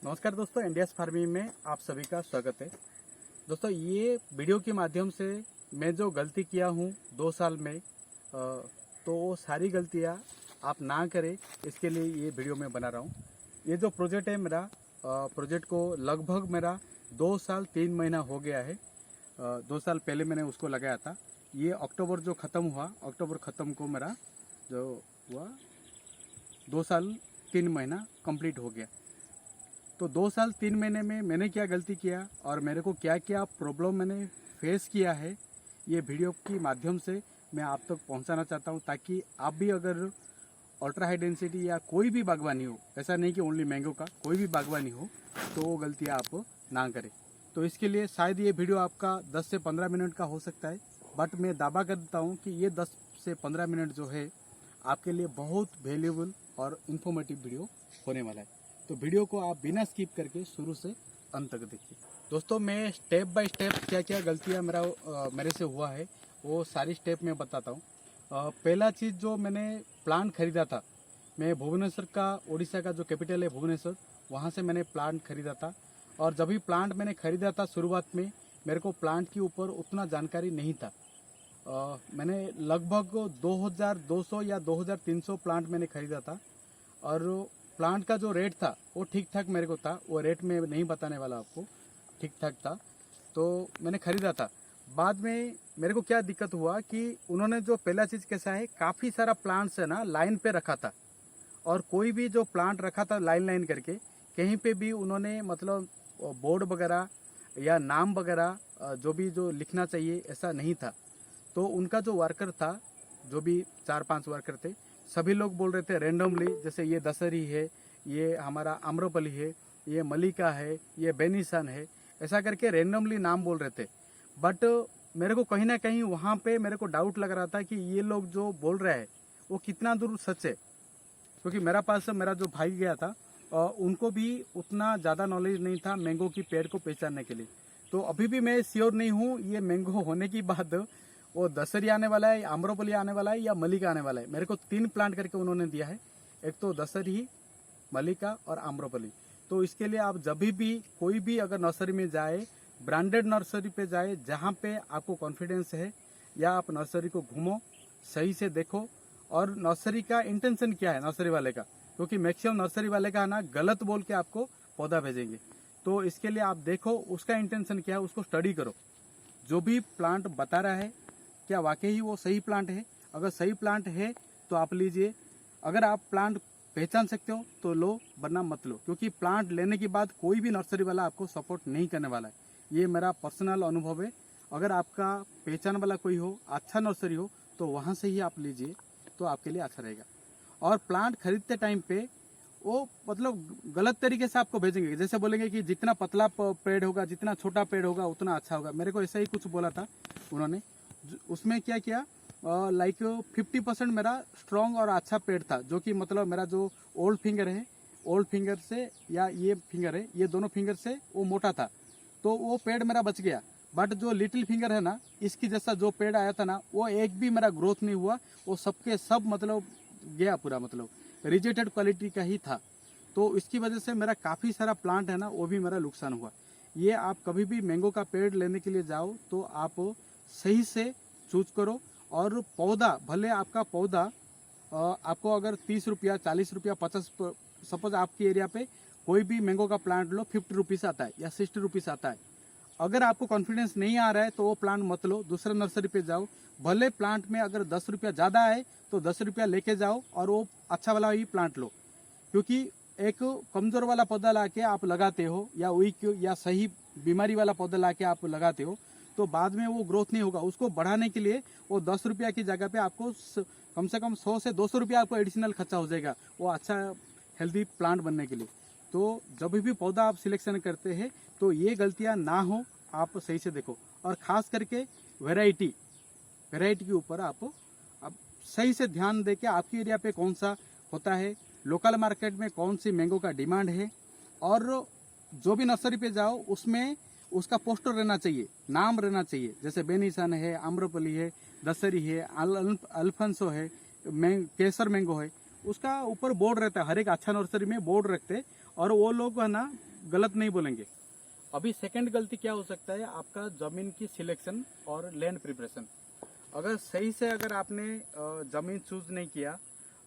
नमस्कार दोस्तों, India's farming में आप सभी का स्वागत है। दोस्तों, ये वीडियो के माध्यम से मैं जो गलती किया हूँ 2 साल में तो वो सारी गलतियाँ आप ना करें, इसके लिए ये वीडियो मैं बना रहा हूँ। ये जो प्रोजेक्ट है मेरा, प्रोजेक्ट को लगभग मेरा 2 साल 3 महीना हो गया है। 2 साल पहले मैंने उसको लगाया था। ये अक्टूबर जो ख़त्म हुआ, अक्टूबर ख़त्म को मेरा जो हुआ 2 साल 3 महीना कंप्लीट हो गया। तो 2 साल 3 महीने में मैंने क्या गलती किया और मेरे को क्या क्या प्रॉब्लम मैंने फेस किया है, ये वीडियो के माध्यम से मैं आप तक पहुंचाना चाहता हूं, ताकि आप भी अगर अल्ट्रा हाई डेंसिटी या कोई भी बागवानी हो, ऐसा नहीं कि ओनली मैंगो का, कोई भी बागवानी हो, तो वो गलतियाँ आप ना करें। तो इसके लिए शायद ये वीडियो आपका 10 से 15 मिनट का हो सकता है, बट मैं दावा कर देता हूँ कि ये 10 से 15 मिनट जो है आपके लिए बहुत वैल्यूबल और इन्फॉर्मेटिव वीडियो होने वाला है। तो वीडियो को आप बिना स्किप करके शुरू से अंत तक देखिए। दोस्तों, मैं स्टेप बाय स्टेप क्या क्या गलतियां मेरे से हुआ है वो सारी स्टेप मैं बताता हूँ। पहला चीज़, जो मैंने प्लांट खरीदा था, मैं भुवनेश्वर का, उड़ीसा का जो कैपिटल है भुवनेश्वर, वहाँ से मैंने प्लांट खरीदा था। और जब भी प्लांट मैंने खरीदा था शुरुआत में, मेरे को प्लांट के ऊपर उतना जानकारी नहीं था। मैंने लगभग 2200 या 2300 प्लांट मैंने खरीदा था, और प्लांट का जो रेट था वो ठीक ठाक मेरे को था। वो रेट में नहीं बताने वाला आपको, ठीक ठाक था, तो मैंने खरीदा था। बाद में मेरे को क्या दिक्कत हुआ कि उन्होंने जो पहला चीज़ कैसा है, काफ़ी सारा प्लांट्स है ना लाइन पे रखा था, और कोई भी जो प्लांट रखा था लाइन लाइन करके, कहीं पे भी उन्होंने मतलब बोर्ड वगैरह या नाम वगैरह जो लिखना चाहिए ऐसा नहीं था। तो उनका जो वर्कर था, जो भी 4-5 वर्कर थे, सभी लोग बोल रहे थे रेंडमली, जैसे ये दशहरी है, ये हमारा आम्रपली है, ये मलिका है, ये बेनिसन है, ऐसा करके रेंडमली नाम बोल रहे थे। बट मेरे को कहीं ना कहीं वहाँ पे मेरे को डाउट लग रहा था कि ये लोग जो बोल रहे हैं वो कितना दूर सच है, क्योंकि मेरा पास मेरा जो भाई गया था, उनको भी उतना ज़्यादा नॉलेज नहीं था मैंगो की पेड़ को पहचानने के लिए। तो अभी भी मैं श्योर नहीं हूँ ये मैंगो होने के बाद वो दशहरी आने वाला है, आम्रपली आने वाला है, या मलिका आने वाला है। मेरे को 3 प्लांट करके उन्होंने दिया है, एक तो दशहरी, मलिका और आम्रपली। तो इसके लिए आप जब भी कोई भी अगर नर्सरी में जाए, ब्रांडेड नर्सरी पे जाए जहाँ पे आपको कॉन्फिडेंस है, या आप नर्सरी को घूमो, सही से देखो, और नर्सरी का इंटेंशन क्या है नर्सरी वाले का, क्योंकि मैक्सिमम नर्सरी वाले का ना गलत बोल के आपको पौधा भेजेंगे। तो इसके लिए आप देखो उसका इंटेंशन क्या है, उसको स्टडी करो। जो भी प्लांट बता रहा है क्या वाकई ही वो सही प्लांट है। अगर सही प्लांट है तो आप लीजिए, अगर आप प्लांट पहचान सकते हो तो लो, वरना मत लो, क्योंकि प्लांट लेने के बाद कोई भी नर्सरी वाला आपको सपोर्ट नहीं करने वाला है। ये मेरा पर्सनल अनुभव है। अगर आपका पहचान वाला कोई हो, अच्छा नर्सरी हो, तो वहाँ से ही आप लीजिए, तो आपके लिए अच्छा रहेगा। और प्लांट खरीदते टाइम पे वो मतलब गलत तरीके से आपको भेजेंगे, जैसे बोलेंगे कि जितना पतला पेड़ होगा, जितना छोटा पेड़ होगा उतना अच्छा होगा। मेरे को ऐसा ही कुछ बोला था उन्होंने। उसमें क्या किया, लाइक 50% मेरा स्ट्रॉन्ग और अच्छा पेड़ था, जो कि मतलब मेरा जो ओल्ड फिंगर है, ओल्ड फिंगर से या ये फिंगर है, ये दोनों फिंगर से वो मोटा था, तो वो पेड़ मेरा बच गया। बट जो लिटिल फिंगर है ना, इसकी जैसा जो पेड़ आया था ना, वो एक भी मेरा ग्रोथ नहीं हुआ, वो सबके सब मतलब गया पूरा, मतलब रिजेक्टेड क्वालिटी का ही था। तो इसकी वजह से मेरा काफ़ी सारा प्लांट है ना, वो भी मेरा नुकसान हुआ। ये आप कभी भी मैंगो का पेड़ लेने के लिए जाओ तो आप सही से चूज करो। और पौधा, भले आपका पौधा आपको अगर 30 रुपया, 40 रुपया, 50, सपोज आपके एरिया पे कोई भी मैंगो का प्लांट लो, 50 रुपीज़ आता है या 60 रुपीज़ आता है। अगर आपको कॉन्फिडेंस नहीं आ रहा है तो वो प्लांट मत लो, दूसरा नर्सरी पे जाओ। भले प्लांट में अगर 10 रुपया ज़्यादा है तो 10 रुपया लेके जाओ और वो अच्छा वाला ही प्लांट लो, क्योंकि एक कमजोर वाला पौधा लाके आप लगाते हो, या वीक या सही बीमारी वाला पौधा लाके आप लगाते हो, तो बाद में वो ग्रोथ नहीं होगा। उसको बढ़ाने के लिए वो 10 रुपया की जगह पे आपको कम से कम 100 से 200 रुपया आपको एडिशनल खर्चा हो जाएगा, वो अच्छा हेल्दी प्लांट बनने के लिए। तो जब भी पौधा आप सिलेक्शन करते हैं तो ये गलतियां ना हो, आप सही से देखो। और खास करके वैरायटी के ऊपर आप सही से ध्यान दे के, आपके एरिया पे कौन सा होता है, लोकल मार्केट में कौन सी मैंगो का डिमांड है, और जो भी नर्सरी पे जाओ उसमें उसका पोस्टर रहना चाहिए, नाम रहना चाहिए, जैसे बेनिसन है, आम्रपली है, दशहरी है, अल्फांसो है, केसर मैंगो है, उसका ऊपर बोर्ड रहता है। हर एक अच्छा नर्सरी में बोर्ड रखते हैं, और वो लोग है ना गलत नहीं बोलेंगे। अभी सेकंड गलती क्या हो सकता है, आपका ज़मीन की सिलेक्शन और लैंड प्रिपरेशन। अगर सही से अगर आपने ज़मीन चूज नहीं किया,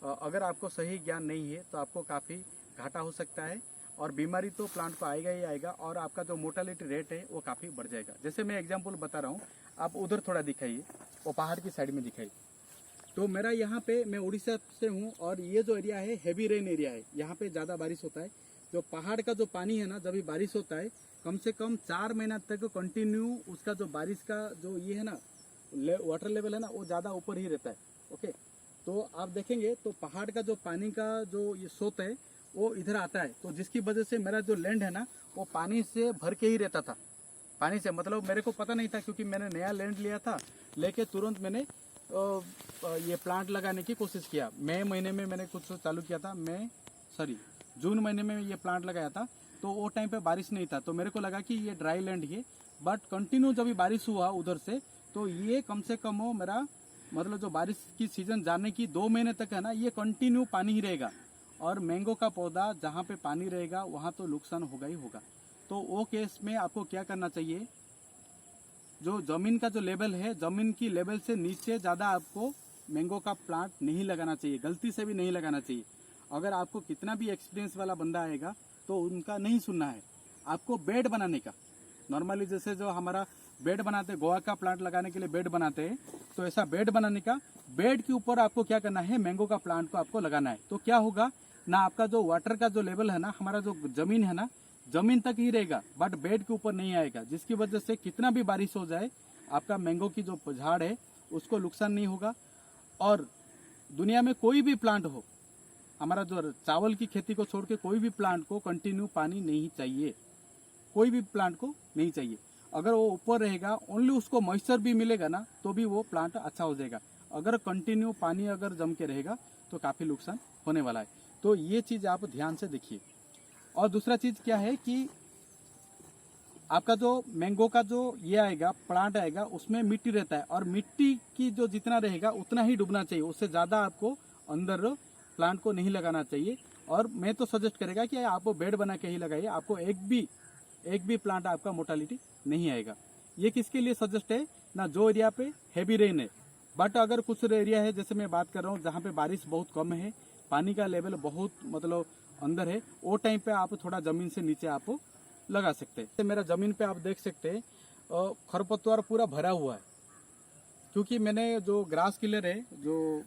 अगर आपको सही ज्ञान नहीं है तो आपको काफ़ी घाटा हो सकता है और बीमारी तो प्लांट को आएगा ही आएगा और आपका जो मोर्टेलिटी रेट है वो काफ़ी बढ़ जाएगा। जैसे मैं एग्जांपल बता रहा हूँ, आप उधर थोड़ा दिखाइए, वो पहाड़ की साइड में दिखाइए। तो मेरा यहाँ पे, मैं उड़ीसा से हूँ और ये जो एरिया है हैवी रेन एरिया है, यहाँ पे ज़्यादा बारिश होता है। जो पहाड़ का जो पानी है ना, जब भी बारिश होता है कम से कम 4 महीना तक कंटिन्यू उसका जो बारिश का जो ये है ना वाटर लेवल है ना, वो ज़्यादा ऊपर ही रहता है। ओके, तो आप देखेंगे तो पहाड़ का जो पानी का जो ये स्रोत है वो इधर आता है, तो जिसकी वजह से मेरा जो लैंड है ना वो पानी से भर के ही रहता था। पानी से मतलब मेरे को पता नहीं था, क्योंकि मैंने नया लैंड लिया था, लेके तुरंत मैंने ये प्लांट लगाने की कोशिश किया। मई महीने में मैंने कुछ चालू किया था, जून महीने में ये प्लांट लगाया था। तो वो टाइम पे बारिश नहीं था, तो मेरे को लगा कि ये ड्राई लैंड है, बट कंटिन्यू जब भी बारिश हुआ उधर से, तो ये कम से कम हो मेरा मतलब जो बारिश की सीजन जाने की 2 महीने तक है ना, ये कंटिन्यू पानी ही रहेगा। और मैंगो का पौधा जहाँ पे पानी रहेगा वहाँ तो नुकसान होगा ही होगा। तो वो केस में आपको क्या करना चाहिए, जो जमीन का जो लेवल है, जमीन की लेवल से नीचे ज़्यादा आपको मैंगो का प्लांट नहीं लगाना चाहिए, गलती से भी नहीं लगाना चाहिए। अगर आपको कितना भी एक्सपीरियंस वाला बंदा आएगा तो उनका नहीं सुनना है, आपको बेड बनाने का। नॉर्मली जैसे जो हमारा बेड बनाते हैं, गोवा का प्लांट लगाने के लिए बेड बनाते हैं, तो ऐसा बेड बनाने का, बेड के ऊपर आपको क्या करना है, मैंगो का प्लांट को आपको लगाना है। तो क्या होगा ना, आपका जो वाटर का जो लेवल है ना, हमारा जो जमीन है ना, जमीन तक ही रहेगा, बट बेड के ऊपर नहीं आएगा, जिसकी वजह से कितना भी बारिश हो जाए आपका मैंगो की जो झाड़ है उसको नुकसान नहीं होगा। और दुनिया में कोई भी प्लांट हो, हमारा जो चावल की खेती को छोड़ के कोई भी प्लांट को कंटिन्यू पानी नहीं चाहिए, कोई भी प्लांट को नहीं चाहिए। अगर वो ऊपर रहेगा, ओनली उसको मॉइस्चर भी मिलेगा ना, तो भी वो प्लांट अच्छा हो जाएगा। अगर कंटिन्यू पानी अगर जम के रहेगा तो काफ़ी नुकसान होने वाला है। तो ये चीज़ आप ध्यान से देखिए। और दूसरा चीज़ क्या है कि आपका जो मैंगो का जो ये आएगा, प्लांट आएगा, उसमें मिट्टी रहता है, और मिट्टी की जो जितना रहेगा उतना ही डूबना चाहिए, उससे ज़्यादा आपको अंदर प्लांट को नहीं लगाना चाहिए। और मैं तो सजेस्ट करेगा कि आप बेड बना के ही लगाइए, आपको एक भी प्लांट आपका मोर्टेलिटी नहीं आएगा। ये किसके लिए सजेस्ट है ना, जो एरिया पे हैवी रेन है। बट अगर कुछ एरिया है, जैसे मैं बात कर रहा हूँ जहाँ पे बारिश बहुत कम है, पानी का लेवल बहुत मतलब अंदर है, वो टाइम पे आप थोड़ा जमीन से नीचे आप लगा सकते हैं। मेरा जमीन पे आप देख सकते हैं खरपतवार पूरा भरा हुआ है, क्योंकि मैंने जो ग्रास किलर है, जो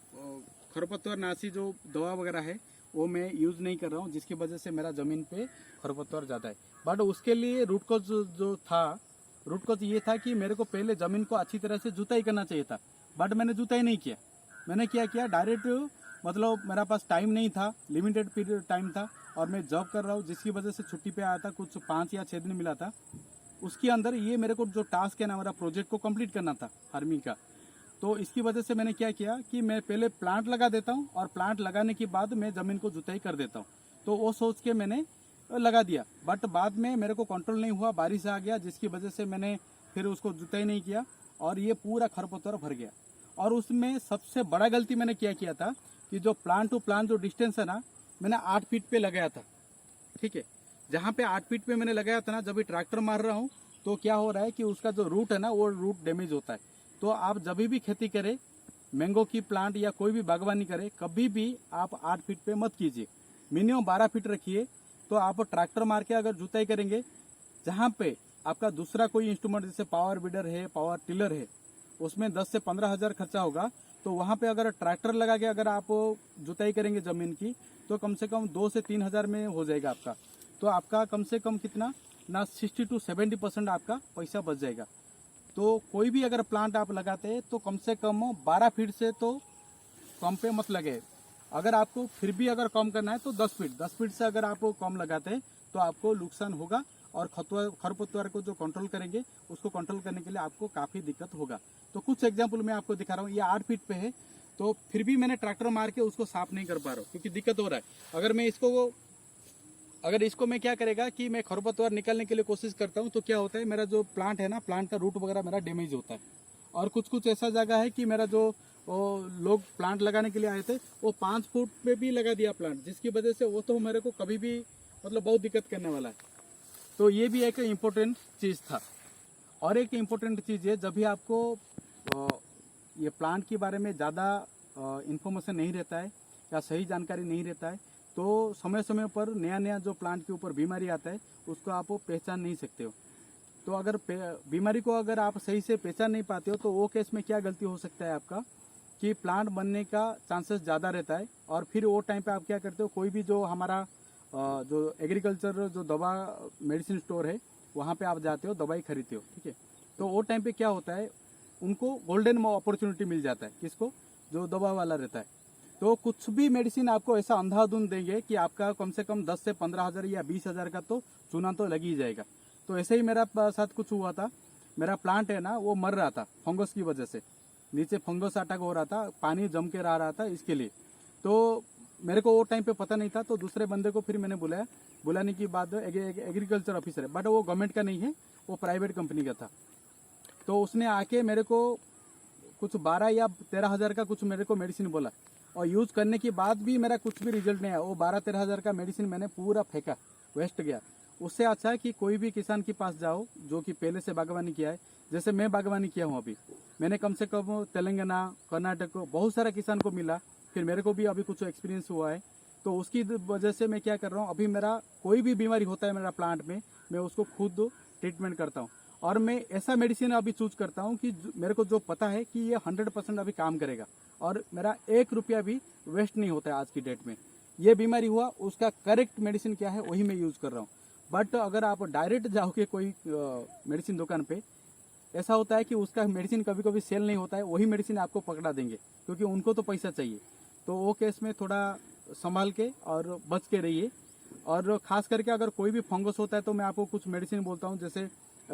खरपतवार नाशी जो दवा वगैरह है वो मैं यूज़ नहीं कर रहा हूँ, जिसकी वजह से मेरा ज़मीन पे खरपतवार ज़्यादा है। बट उसके लिए रूट कॉज जो था, रूट कॉज ये था कि मेरे को पहले ज़मीन को अच्छी तरह से जुताई करना चाहिए था, बट मैंने जुताई नहीं किया। मैंने क्या किया, डायरेक्ट मतलब मेरा पास टाइम नहीं था, लिमिटेड पीरियड टाइम था, और मैं जॉब कर रहा हूँ, जिसकी वजह से छुट्टी पे आया था, कुछ 5 या 6 दिन मिला था। उसके अंदर ये मेरे को जो टास्क है ना, मेरा प्रोजेक्ट को कंप्लीट करना था फार्मिंग का। तो इसकी वजह से मैंने क्या किया कि मैं पहले प्लांट लगा देता हूँ, और प्लांट लगाने के बाद मैं ज़मीन को जुताई कर देता हूँ। तो वो सोच के मैंने लगा दिया, बट बाद में मेरे को कंट्रोल नहीं हुआ, बारिश आ गया, जिसकी वजह से मैंने फिर उसको जुताई नहीं किया, और ये पूरा खरपतवार भर गया। और उसमें सबसे बड़ा गलती मैंने क्या किया था कि जो प्लांट टू प्लांट जो डिस्टेंस है ना, मैंने 8 फीट पे लगाया था। ठीक है, जहाँ पे 8 फीट पे मैंने लगाया था ना, जब भी ट्रैक्टर मार रहा हूँ तो क्या हो रहा है कि उसका जो रूट है ना, वो रूट डैमेज होता है। तो आप जब भी खेती करें, मैंगो की प्लांट या कोई भी बागवानी करें, कभी भी आप 8 फीट पे मत कीजिए, मिनिमम 12 फीट रखिए। तो आप ट्रैक्टर मार के अगर जुताई करेंगे, जहाँ पे आपका दूसरा कोई इंस्ट्रूमेंट जैसे पावर बीडर है, पावर टिलर है, उसमें 10 से 15 हज़ार खर्चा होगा, तो वहाँ पे अगर ट्रैक्टर लगा के अगर आप जुताई करेंगे ज़मीन की, तो कम से कम 2 से 3 हज़ार में हो जाएगा आपका। तो आपका कम से कम कितना ना 60 to 70% आपका पैसा बच जाएगा। तो कोई भी अगर प्लांट आप लगाते हैं तो कम से कम 12 फीट से तो कम पे मत लगे। अगर आपको फिर भी अगर कम करना है तो 10 फीट से अगर आप कम लगाते हैं तो आपको नुकसान होगा, और खरपतवार को जो कंट्रोल करेंगे, उसको कंट्रोल करने के लिए आपको काफ़ी दिक्कत होगा। तो कुछ एग्जाम्पल मैं आपको दिखा रहा हूँ। ये 8 फीट पे है, तो फिर भी मैंने ट्रैक्टर मार के उसको साफ नहीं कर पा रहा हूँ, क्योंकि दिक्कत हो रहा है। अगर इसको मैं क्या करेगा कि मैं खरपतवार निकालने के लिए कोशिश करता हूँ, तो क्या होता है, मेरा जो प्लांट है ना, प्लांट का रूट वगैरह मेरा डैमेज होता है। और कुछ ऐसा जगह है कि मेरा जो लोग प्लांट लगाने के लिए आए थे, वो 5 फुट पे भी लगा दिया प्लांट, जिसकी वजह से वो तो मेरे को कभी भी मतलब बहुत दिक्कत करने वाला है। तो ये भी एक इम्पोर्टेंट चीज़ था। और एक इम्पोर्टेंट चीज़ है, जब भी आपको ये प्लांट के बारे में ज़्यादा इन्फॉर्मेशन नहीं रहता है या सही जानकारी नहीं रहता है, तो समय समय पर नया नया जो प्लांट के ऊपर बीमारी आता है उसको आप पहचान नहीं सकते हो। तो अगर बीमारी को अगर आप सही से पहचान नहीं पाते हो तो वो केस में क्या गलती हो सकता है आपका, कि प्लांट बनने का चांसेस ज़्यादा रहता है। और फिर वो टाइम पे आप क्या करते हो, कोई भी जो हमारा जो एग्रीकल्चर जो दवा मेडिसिन स्टोर है वहाँ पे आप जाते हो, दवाई खरीदते हो, ठीक है। तो वो टाइम पे क्या होता है, उनको गोल्डन अपॉर्चुनिटी मिल जाता है, किसको, जो दवा वाला रहता है। तो कुछ भी मेडिसिन आपको ऐसा अंधाधुंध देंगे कि आपका कम से कम 10 से 15,000 या 20,000 का तो चूना तो लग ही जाएगा। तो ऐसे ही मेरा साथ कुछ हुआ था। मेरा प्लांट है ना, वो मर रहा था फंगस की वजह से, नीचे फंगस अटैक हो रहा था, पानी जम के रहा था इसके लिए। तो मेरे को वो टाइम पे पता नहीं था, तो दूसरे बंदे को फिर मैंने बुलाया। बुलाने की बाद एग्रीकल्चर ऑफिसर है, बट वो गवर्नमेंट का नहीं है, वो प्राइवेट कंपनी का था। तो उसने आके मेरे को कुछ 12 या 13,000 का कुछ मेरे को मेडिसिन बोला, और यूज करने के बाद भी मेरा कुछ भी रिजल्ट नहीं आया। वो 12-13,000 का मेडिसिन मैंने पूरा फेंका, वेस्ट गया। उससे अच्छा है कि कोई भी किसान के पास जाओ जो कि पहले से बागवानी किया है। जैसे मैं बागवानी किया हूँ, अभी मैंने कम से कम तेलंगाना, कर्नाटक को बहुत सारा किसान को मिला, फिर मेरे को भी अभी कुछ एक्सपीरियंस हुआ है। तो उसकी वजह से मैं क्या कर रहा हूँ, अभी मेरा कोई भी बीमारी होता है मेरा प्लांट में, मैं उसको खुद ट्रीटमेंट करता हूँ। और मैं ऐसा मेडिसिन अभी चूज करता हूँ कि मेरे को जो पता है कि ये 100% अभी काम करेगा, और मेरा 1 रुपया भी वेस्ट नहीं होता है। आज की डेट में ये बीमारी हुआ, उसका करेक्ट मेडिसिन क्या है वही मैं यूज कर रहा हूँ। बट अगर आप डायरेक्ट जाओगे कोई मेडिसिन दुकान पे, ऐसा होता है कि उसका मेडिसिन कभी कभी सेल नहीं होता है, वही मेडिसिन आपको पकड़ा देंगे, क्योंकि उनको तो पैसा चाहिए। तो वो केस में थोड़ा संभाल के और बच के रहिए। और खास करके अगर कोई भी फंगस होता है तो मैं आपको कुछ मेडिसिन बोलता हूँ, जैसे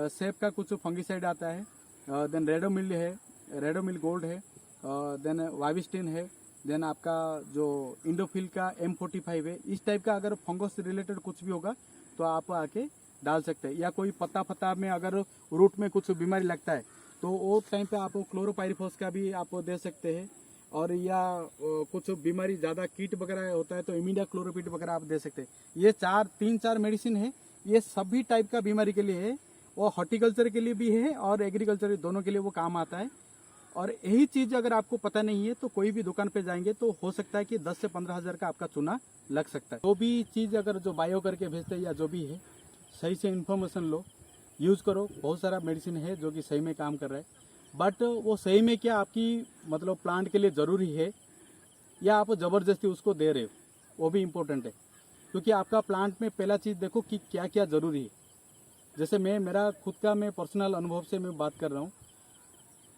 सेप का कुछ फंगिसाइड आता है, देन रेडोमिल है, रेडोमिल गोल्ड है, देन वाविस्टिन है, देन आपका जो इंडोफिल का M45 है। इस टाइप का अगर फंगस से रिलेटेड कुछ भी होगा तो आप आके डाल सकते हैं। या कोई पत्ता में अगर रूट में कुछ बीमारी लगता है तो वो टाइम पे आप क्लोरोपाइरिफॉस का भी आप दे सकते हैं। और या कुछ बीमारी ज़्यादा कीट वगैरह होता है तो इमिडा क्लोरोपिड वगैरह आप दे सकते हैं। ये 3-4 मेडिसिन है, ये सभी टाइप का बीमारी के लिए है। वो हॉर्टिकल्चर के लिए भी है और एग्रीकल्चर दोनों के लिए वो काम आता है। और यही चीज़ अगर आपको पता नहीं है तो कोई भी दुकान पे जाएंगे तो हो सकता है कि 10 से 15,000 का आपका चूना लग सकता है। तो भी चीज़ अगर जो बायो करके भेजते हैं या जो भी है, सही से इन्फॉर्मेशन लो, यूज़ करो। बहुत सारा मेडिसिन है जो कि सही में काम कर रहा है, बट वो सही में क्या आपकी मतलब प्लांट के लिए ज़रूरी है या आप ज़बरदस्ती उसको दे रहे हो, वो भी इम्पोर्टेंट है। क्योंकि आपका प्लांट में पहला चीज़ देखो कि क्या क्या ज़रूरी है। जैसे मेरा खुद का मैं पर्सनल अनुभव से मैं बात कर रहा हूँ।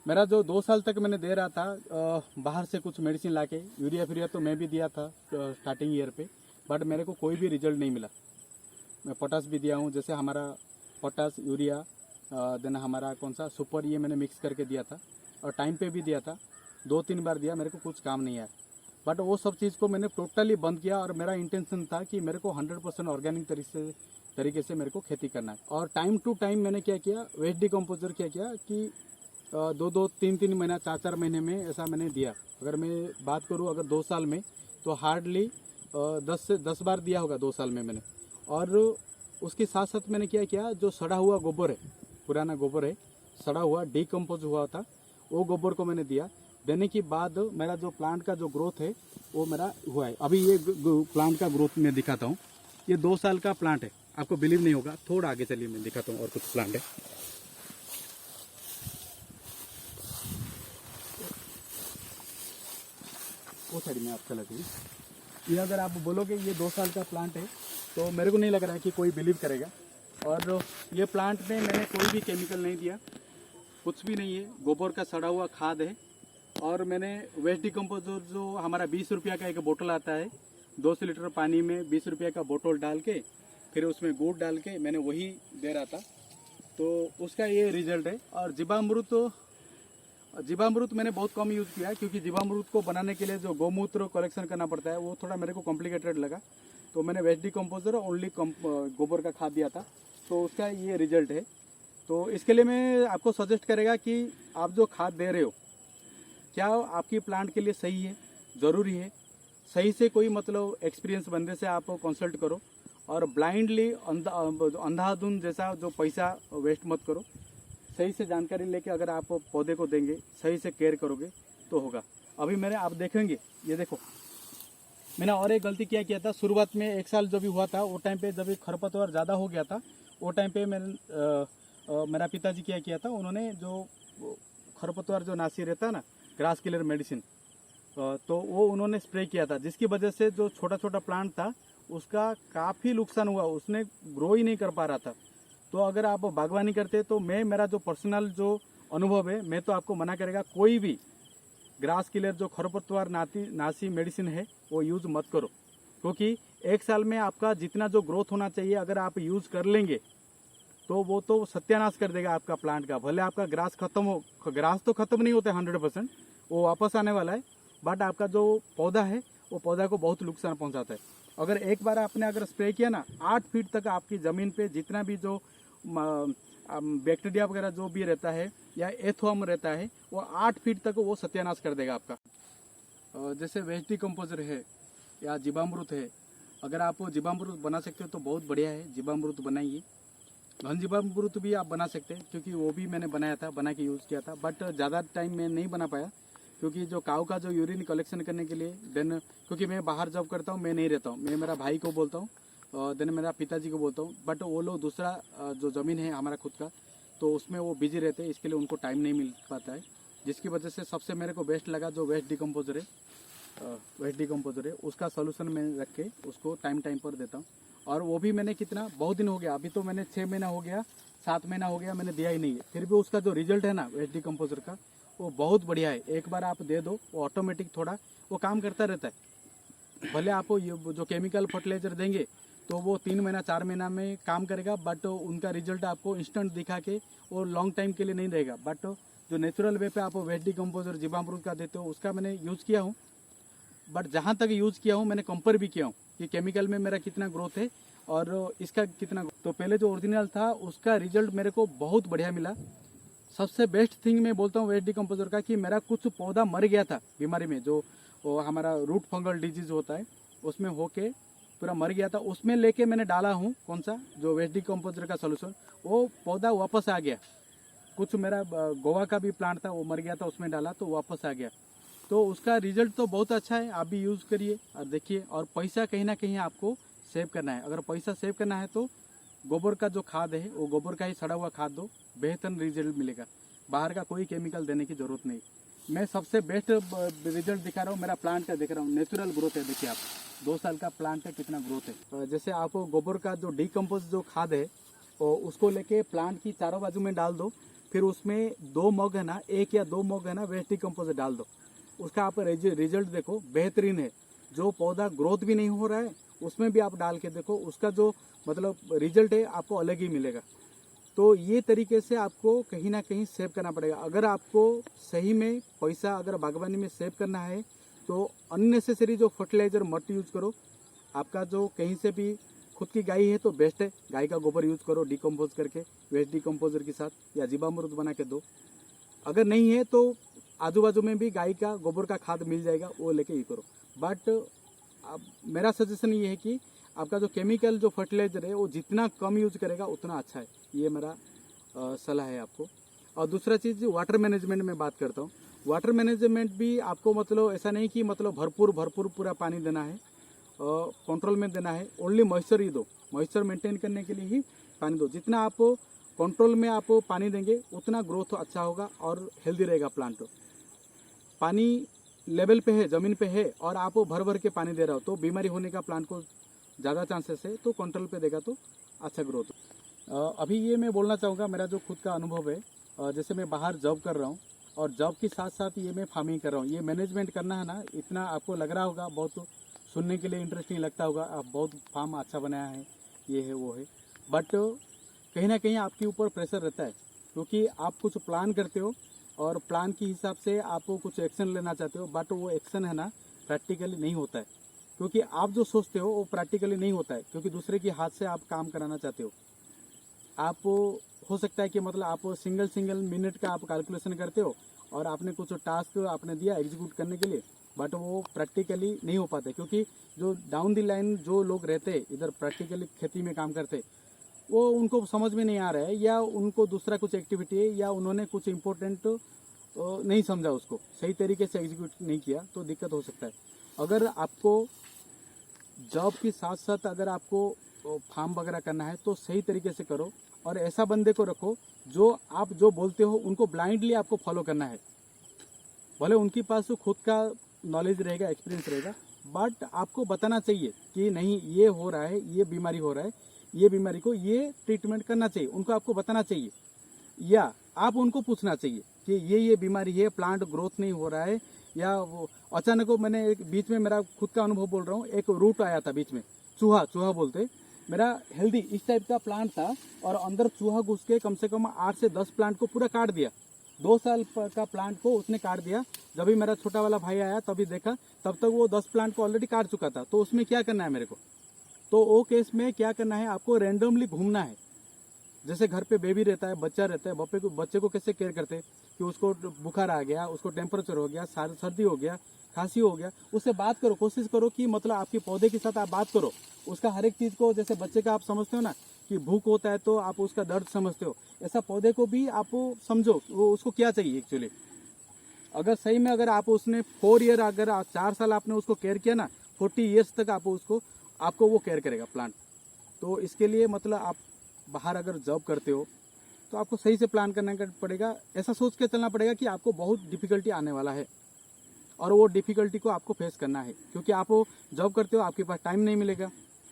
मेरा जो 2 साल तक मैंने दे रहा था बाहर से कुछ मेडिसिन लाके, यूरिया फिरिया तो मैं भी दिया था स्टार्टिंग ईयर पे, बट मेरे को कोई भी रिजल्ट नहीं मिला। मैं पोटास भी दिया हूँ, जैसे हमारा पोटास, यूरिया, देन हमारा कौन सा सुपर, ये मैंने मिक्स करके दिया था और टाइम पे भी दिया था। 2-3 बार दिया, मेरे को कुछ काम नहीं आया। बट वो सब चीज़ को मैंने टोटली बंद किया और मेरा इंटेंशन था कि मेरे को 100% ऑर्गेनिक तरीके से मेरे को खेती करना है। और टाइम टू टाइम मैंने क्या किया, वेस्ट डिकम्पोजर क्या किया कि 2-2, 3-3 महीना, 4-4 महीने में ऐसा मैंने दिया। अगर मैं बात करूँ अगर 2 साल में, तो हार्डली 10 से 10 बार दिया होगा 2 साल में मैंने। और उसके साथ साथ मैंने क्या किया, जो सड़ा हुआ गोबर है, पुराना गोबर है, सड़ा हुआ डिकम्पोज हुआ था, वो गोबर को मैंने दिया। देने के बाद मेरा जो प्लांट का जो ग्रोथ है वो मेरा हुआ है। अभी ये प्लांट का ग्रोथ मैं दिखाता हूँ। ये 2 साल का प्लांट है, आपको बिलीव नहीं होगा। थोड़ा आगे चलिए, मैं दिखाता हूँ और कुछ प्लांट है। वो साइड में आप चला जाइए। ये अगर आप बोलोगे ये 2 साल का प्लांट है तो मेरे को नहीं लग रहा है कि कोई बिलीव करेगा। और ये प्लांट में मैंने कोई भी केमिकल नहीं दिया, कुछ भी नहीं है, गोबर का सड़ा हुआ खाद है। और मैंने वेस्ट डिकम्पोजर जो हमारा 20 रुपया का एक बोतल आता है, 200 लीटर पानी में 20 रुपया का बोतल डाल के फिर उसमें गुड़ डाल के मैंने वही दे रहा था, तो उसका ये रिजल्ट है। और जीवामृत मैंने बहुत कम यूज़ किया, क्योंकि जीवामृत को बनाने के लिए जो गौमूत्र कलेक्शन करना पड़ता है वो थोड़ा मेरे को कॉम्प्लिकेटेड लगा। तो मैंने वेस्ट डिकम्पोजर ओनली गोबर का खाद दिया था, तो उसका ये रिजल्ट है। तो इसके लिए मैं आपको सजेस्ट करेगा कि आप जो खाद दे रहे हो क्या आपकी प्लांट के लिए सही है, ज़रूरी है। सही से कोई मतलब एक्सपीरियंस बंदे से आप कंसल्ट करो और ब्लाइंडली अंधाधुंध जैसा जो पैसा वेस्ट मत करो। सही से जानकारी लेके अगर आप पौधे को देंगे, सही से केयर करोगे तो होगा। अभी मेरे आप देखेंगे, ये देखो मैंने और एक गलती क्या किया था शुरुआत में, 1 साल जो भी हुआ था वो टाइम पे जब खरपतवार ज़्यादा हो गया था, वो टाइम पे मेरा पिताजी क्या किया था, उन्होंने जो खरपतवार जो नासी रहता है ना, ग्रास किलर मेडिसिन, तो वो उन्होंने स्प्रे किया था, जिसकी वजह से जो छोटा छोटा प्लांट था उसका काफ़ी नुकसान हुआ, उसने ग्रो ही नहीं कर पा रहा था। तो अगर आप बागवानी करते तो मेरा जो पर्सनल जो अनुभव है, मैं तो आपको मना करेगा कोई भी ग्रास किलर जो खरपतवार नासी मेडिसिन है वो यूज़ मत करो, क्योंकि 1 साल में आपका जितना जो ग्रोथ होना चाहिए अगर आप यूज़ कर लेंगे तो वो तो सत्यानाश कर देगा आपका प्लांट का। भले आपका ग्रास खत्म हो, ग्रास तो खत्म नहीं होता 100%, वो वापस आने वाला है, बट आपका जो पौधा है वो पौधा को बहुत नुकसान पहुंचाता है। अगर एक बार आपने अगर स्प्रे किया ना, 8 फीट तक आपकी ज़मीन पे जितना भी जो बैक्टीरिया वगैरह जो भी रहता है या एथोम रहता है, वो 8 फीट तक वो सत्यानाश कर देगा आपका। जैसे वेस्ट डिकम्पोजर है या जीवामृत है, अगर आप जीवामृत बना सकते हो तो बहुत बढ़िया है, जीवामृत बनाइए। घन जीवामृत भी आप बना सकते हैं, क्योंकि वो भी मैंने बनाया था, बना के यूज़ किया था, बट ज़्यादा टाइम में नहीं बना पाया, क्योंकि जो काऊ का जो यूरिन कलेक्शन करने के लिए देन, क्योंकि मैं बाहर जॉब करता हूँ, मैं नहीं रहता हूँ, मैं मेरा भाई को बोलता हूँ, देन मेरा पिताजी को बोलता हूँ, बट वो लोग दूसरा जो ज़मीन है हमारा खुद का, तो उसमें वो बिजी रहते हैं, इसके लिए उनको टाइम नहीं मिल पाता है, जिसकी वजह से सबसे मेरे को बेस्ट लगा जो वेस्ट डिकम्पोजर है, उसका सोल्यूशन मैं रख के उसको टाइम पर देता हूँ। और वो भी मैंने कितना बहुत दिन हो गया, अभी तो मैंने 6 महीना हो गया, 7 महीना हो गया, मैंने दिया ही नहीं है, फिर भी उसका जो रिजल्ट है ना वेस्ट डिकम्पोजर का वो बहुत बढ़िया है। एक बार आप दे दो वो ऑटोमेटिक थोड़ा वो काम करता रहता है। भले आप जो केमिकल फर्टिलाइजर देंगे तो वो 3 महीना 4 महीना में काम करेगा, बट उनका रिजल्ट आपको इंस्टेंट दिखा के वो लॉन्ग टाइम के लिए नहीं रहेगा। बट जो नेचुरल वे पे आप वेस्ट डिकम्पोजर जीवामृत का देते हो उसका मैंने यूज़ किया हूँ, बट जहाँ तक यूज़ किया हूँ मैंने कंपेयर भी किया हूँ कि केमिकल में मेरा कितना ग्रोथ है और इसका कितना। तो पहले जो ओरिजिनल था उसका रिजल्ट मेरे को बहुत बढ़िया मिला। सबसे बेस्ट थिंग मैं बोलता हूँ वेस्ट डिकम्पोजर का कि मेरा कुछ पौधा मर गया था बीमारी में, जो हमारा रूट फंगल डिजीज होता है उसमें होके पूरा मर गया था, उसमें लेके मैंने डाला हूँ कौन सा जो वेस्ट डिकम्पोजर का सोल्यूशन, वो पौधा वापस आ गया। कुछ मेरा गोवा का भी प्लांट था वो मर गया था, उसमें डाला तो वापस आ गया। तो उसका रिजल्ट तो बहुत अच्छा है, आप भी यूज़ करिए और देखिए। और पैसा कहीं ना कहीं आपको सेव करना है, अगर पैसा सेव करना है तो गोबर का जो खाद है वो गोबर का ही सड़ा हुआ खाद दो, बेहतर रिजल्ट मिलेगा। बाहर का कोई केमिकल देने की ज़रूरत नहीं। मैं सबसे बेस्ट रिजल्ट दिखा रहा हूँ, मेरा प्लांट का दिख रहा हूँ, नेचुरल ग्रोथ है। देखिए आप 2 साल का प्लांट है, कितना ग्रोथ है। जैसे आप गोबर का जो डिकम्पोज जो खाद है उसको लेके प्लांट की चारों बाजू में डाल दो, फिर उसमें 2 मग है ना, 1 या 2 मग है ना वेस्ट डिकम्पोज डाल दो, उसका आप रिजल्ट देखो, बेहतरीन है। जो पौधा ग्रोथ भी नहीं हो रहा है उसमें भी आप डाल के देखो, उसका जो मतलब रिजल्ट है आपको अलग ही मिलेगा। तो ये तरीके से आपको कहीं ना कहीं सेव करना पड़ेगा। अगर आपको सही में पैसा अगर बागवानी में सेव करना है तो अननेसेसरी जो फर्टिलाइजर मत यूज करो। आपका जो कहीं से भी खुद की गाय है तो बेस्ट है, गाय का गोबर यूज करो डिकम्पोज करके वेस्ट डिकम्पोजर के साथ, या जीवामृत बना के दो। अगर नहीं है तो आजू बाजू में भी गाय का गोबर का खाद मिल जाएगा, वो लेके ये करो। बट मेरा सजेशन ये है कि आपका जो केमिकल जो फर्टिलाइजर है वो जितना कम यूज करेगा उतना अच्छा है, ये मेरा सलाह है आपको। और दूसरा चीज़ वाटर मैनेजमेंट में बात करता हूँ। वाटर मैनेजमेंट भी आपको मतलब ऐसा नहीं कि मतलब भरपूर पूरा पानी देना है, कंट्रोल में देना है, ओनली मॉइस्चर ही दो। मॉइस्चर मेंटेन करने के लिए ही पानी दो। जितना आप कंट्रोल में आप पानी देंगे उतना ग्रोथ अच्छा होगा और हेल्दी रहेगा प्लांट। पानी लेवल पे है, ज़मीन पे है और आप भर के पानी दे रहे हो तो बीमारी होने का प्लांट को ज़्यादा चांसेस है, तो कंट्रोल पे देगा तो अच्छा ग्रोथ। अभी ये मैं बोलना चाहूँगा मेरा जो खुद का अनुभव है, जैसे मैं बाहर जॉब कर रहा हूँ और जॉब के साथ साथ ये मैं फार्मिंग कर रहा हूँ। ये मैनेजमेंट करना है ना, इतना आपको लग रहा होगा, बहुत सुनने के लिए इंटरेस्टिंग लगता होगा, आप बहुत फार्म अच्छा बनाया है, ये है वो है, बट कहीं ना कहीं आपके ऊपर प्रेशर रहता है, क्योंकि आप कुछ प्लान करते हो और प्लान के हिसाब से आप कुछ एक्शन लेना चाहते हो, बट वो एक्शन है ना प्रैक्टिकली नहीं होता है, क्योंकि आप जो सोचते हो वो प्रैक्टिकली नहीं होता है, क्योंकि दूसरे के हाथ से आप काम कराना चाहते हो। आप हो सकता है कि मतलब आप सिंगल मिनट का आप कैलकुलेशन करते हो और आपने कुछ टास्क आपने दिया एग्जीक्यूट करने के लिए, बट वो प्रैक्टिकली नहीं हो पाते, क्योंकि जो डाउन द लाइन जो लोग रहते इधर प्रैक्टिकली खेती में काम करते, वो उनको समझ में नहीं आ रहा है, या उनको दूसरा कुछ एक्टिविटी है, या उन्होंने कुछ इम्पोर्टेंट नहीं समझा, उसको सही तरीके से एग्जीक्यूट नहीं किया, तो दिक्कत हो सकता है। अगर आपको जॉब के साथ साथ अगर आपको फार्म वगैरह करना है तो सही तरीके से करो, और ऐसा बंदे को रखो जो आप जो बोलते हो उनको ब्लाइंडली आपको फॉलो करना है। भले उनके पास खुद का नॉलेज रहेगा, एक्सपीरियंस रहेगा, बट आपको बताना चाहिए कि नहीं ये हो रहा है, ये बीमारी हो रहा है, ये बीमारी को ये ट्रीटमेंट करना चाहिए, उनको आपको बताना चाहिए, या आप उनको पूछना चाहिए कि ये बीमारी है, प्लांट ग्रोथ नहीं हो रहा है, या वो अचानक को मैंने एक बीच में मेरा खुद का अनुभव बोल रहा हूँ, एक रूट आया था बीच में, चूहा बोलते, मेरा हेल्दी इस टाइप का प्लांट था, और अंदर चूहा घुस के कम से कम 8 से 10 प्लांट को पूरा काट दिया। 2 साल का प्लांट को उसने काट दिया। जब भी मेरा छोटा वाला भाई आया तभी देखा, तब तक वो 10 प्लांट को ऑलरेडी काट चुका था। तो उसमें क्या करना है मेरे को, तो वो केस में क्या करना है, आपको रैंडमली घूमना है। जैसे घर पे बेबी रहता है, बच्चा रहता है, बच्चे को कैसे केयर करते हैं कि उसको बुखार आ गया, उसको टेम्परेचर हो गया, सर्दी हो गया, खांसी हो गया, उससे बात करो, कोशिश करो कि मतलब आपके पौधे के साथ आप बात करो, उसका हर एक चीज को, जैसे बच्चे का आप समझते हो ना कि भूख होता है तो आप उसका दर्द समझते हो, ऐसा पौधे को भी आप समझो वो उसको क्या चाहिए एक्चुअली। अगर सही में अगर आप उसने 4 ईयर, अगर 4 साल आपने उसको केयर किया ना, 40 ईयर्स तक आपको वो केयर करेगा प्लांट। तो इसके लिए मतलब आप बाहर अगर जॉब करते हो तो आपको सही से प्लान करना पड़ेगा, ऐसा सोच के चलना पड़ेगा कि आपको बहुत डिफिकल्टी आने वाला है, और वो डिफिकल्टी को आपको फेस करना है, क्योंकि आप जॉब करते हो, आपके पास टाइम नहीं मिलेगा।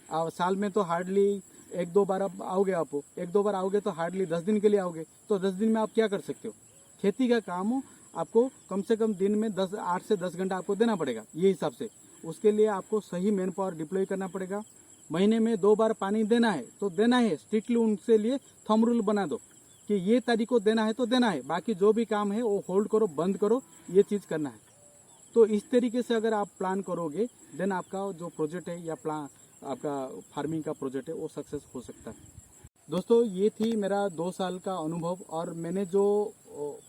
आप साल में तो हार्डली 1-2 बार आप आओगे, आप 1-2 बार आओगे तो हार्डली 10 दिन के लिए आओगे, तो 10 दिन में आप क्या कर सकते हो। खेती का काम आपको कम से कम दिन में 8 से 10 घंटा आपको देना पड़ेगा, ये हिसाब से। उसके लिए आपको सही मैन पावर डिप्लॉय करना पड़ेगा। महीने में 2 बार पानी देना है तो देना है, स्ट्रिक्टली उनसे लिए थंब रूल बना दो कि ये तारीख को देना है तो देना है, बाकी जो भी काम है वो होल्ड करो, बंद करो, ये चीज करना है। तो इस तरीके से अगर आप प्लान करोगे, देन आपका जो प्रोजेक्ट है या प्लान आपका फार्मिंग का प्रोजेक्ट है वो सक्सेस हो सकता है। दोस्तों, ये थी मेरा 2 साल का अनुभव, और मैंने जो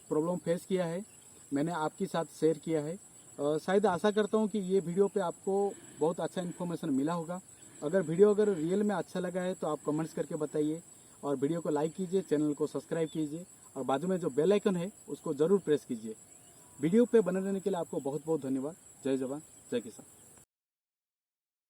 प्रॉब्लम फेस किया है मैंने आपके साथ शेयर किया है। शायद आशा करता हूँ कि ये वीडियो पे आपको बहुत अच्छा इन्फॉर्मेशन मिला होगा। अगर रियल में अच्छा लगा है तो आप कमेंट्स करके बताइए, और वीडियो को लाइक कीजिए, चैनल को सब्सक्राइब कीजिए, और बाजू में जो बेल आइकन है उसको जरूर प्रेस कीजिए। वीडियो पे बने रहने के लिए आपको बहुत बहुत धन्यवाद। जय जवान, जय किसान।